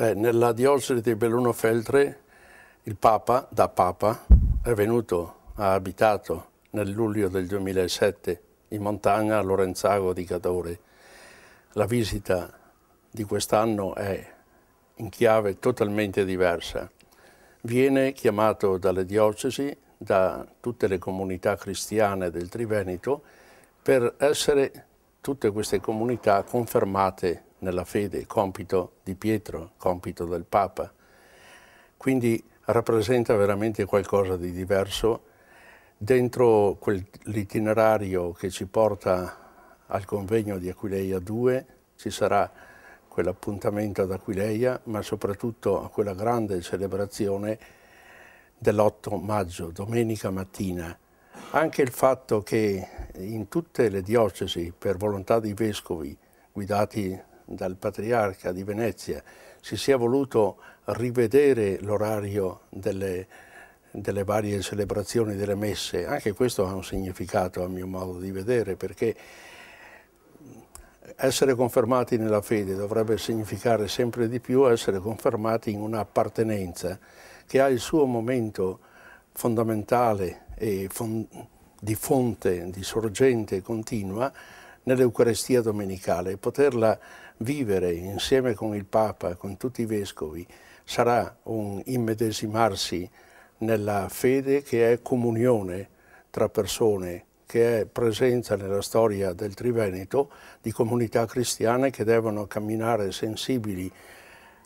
Nella diocesi di Belluno-Feltre il Papa, da Papa, è venuto, ha abitato nel luglio del 2007 in montagna a Lorenzago di Cadore. La visita di quest'anno è in chiave totalmente diversa. Viene chiamato dalle diocesi, da tutte le comunità cristiane del Triveneto, per essere tutte queste comunità confermate nella fede, compito di Pietro, compito del Papa. Quindi rappresenta veramente qualcosa di diverso dentro quell'itinerario che ci porta al convegno di Aquileia 2. Ci sarà quell'appuntamento ad Aquileia, ma soprattutto a quella grande celebrazione dell'8 maggio, domenica mattina. Anche il fatto che in tutte le diocesi, per volontà di vescovi guidati dal Patriarca di Venezia, si sia voluto rivedere l'orario delle varie celebrazioni delle messe, anche questo ha un significato a mio modo di vedere, perché essere confermati nella fede dovrebbe significare sempre di più essere confermati in un'appartenenza che ha il suo momento fondamentale e di fonte, di sorgente continua nell'Eucaristia domenicale. Poterla vivere insieme con il Papa, con tutti i vescovi, sarà un immedesimarsi nella fede che è comunione tra persone, che è presenza nella storia del Triveneto di comunità cristiane che devono camminare sensibili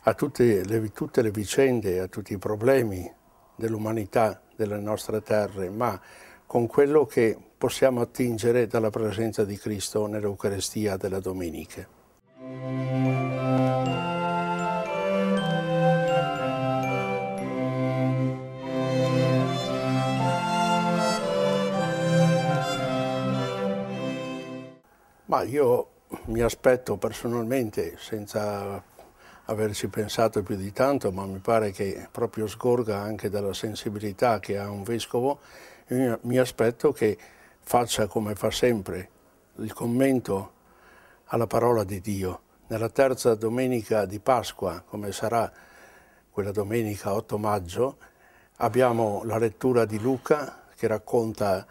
a tutte le vicende, a tutti i problemi dell'umanità, delle nostre terre, ma con quello che possiamo attingere dalla presenza di Cristo nell'Eucaristia della domenica. Ma io mi aspetto personalmente, senza averci pensato più di tanto, ma mi pare che proprio sgorga anche dalla sensibilità che ha un vescovo, mi aspetto che faccia come fa sempre, il commento alla parola di Dio. Nella terza domenica di Pasqua, come sarà quella domenica 8 maggio, abbiamo la lettura di Luca che racconta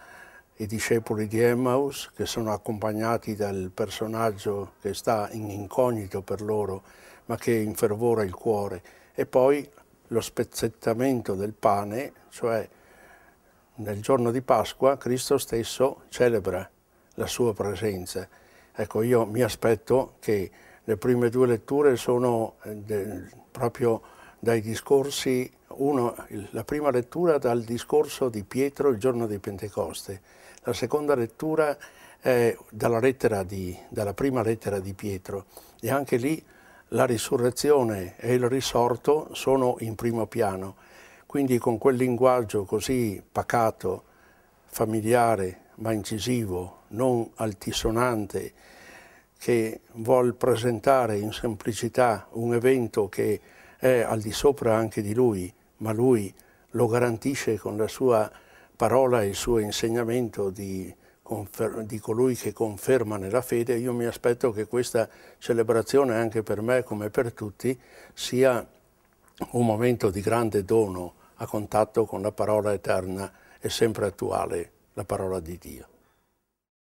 i discepoli di Emmaus che sono accompagnati dal personaggio che sta in incognito per loro, ma che infervora il cuore, e poi lo spezzettamento del pane, cioè nel giorno di Pasqua Cristo stesso celebra la sua presenza. Ecco, io mi aspetto che le prime due letture sono proprio dai discorsi, la prima lettura dal discorso di Pietro il giorno di Pentecoste, la seconda lettura è dalla prima lettera di Pietro, e anche lì la risurrezione e il risorto sono in primo piano, quindi con quel linguaggio così pacato, familiare, ma incisivo, non altisonante, che vuol presentare in semplicità un evento che è al di sopra anche di lui, ma lui lo garantisce con la sua parola e il suo insegnamento di colui che conferma nella fede. Io mi aspetto che questa celebrazione, anche per me come per tutti, sia un momento di grande dono a contatto con la parola eterna e sempre attuale, la parola di Dio.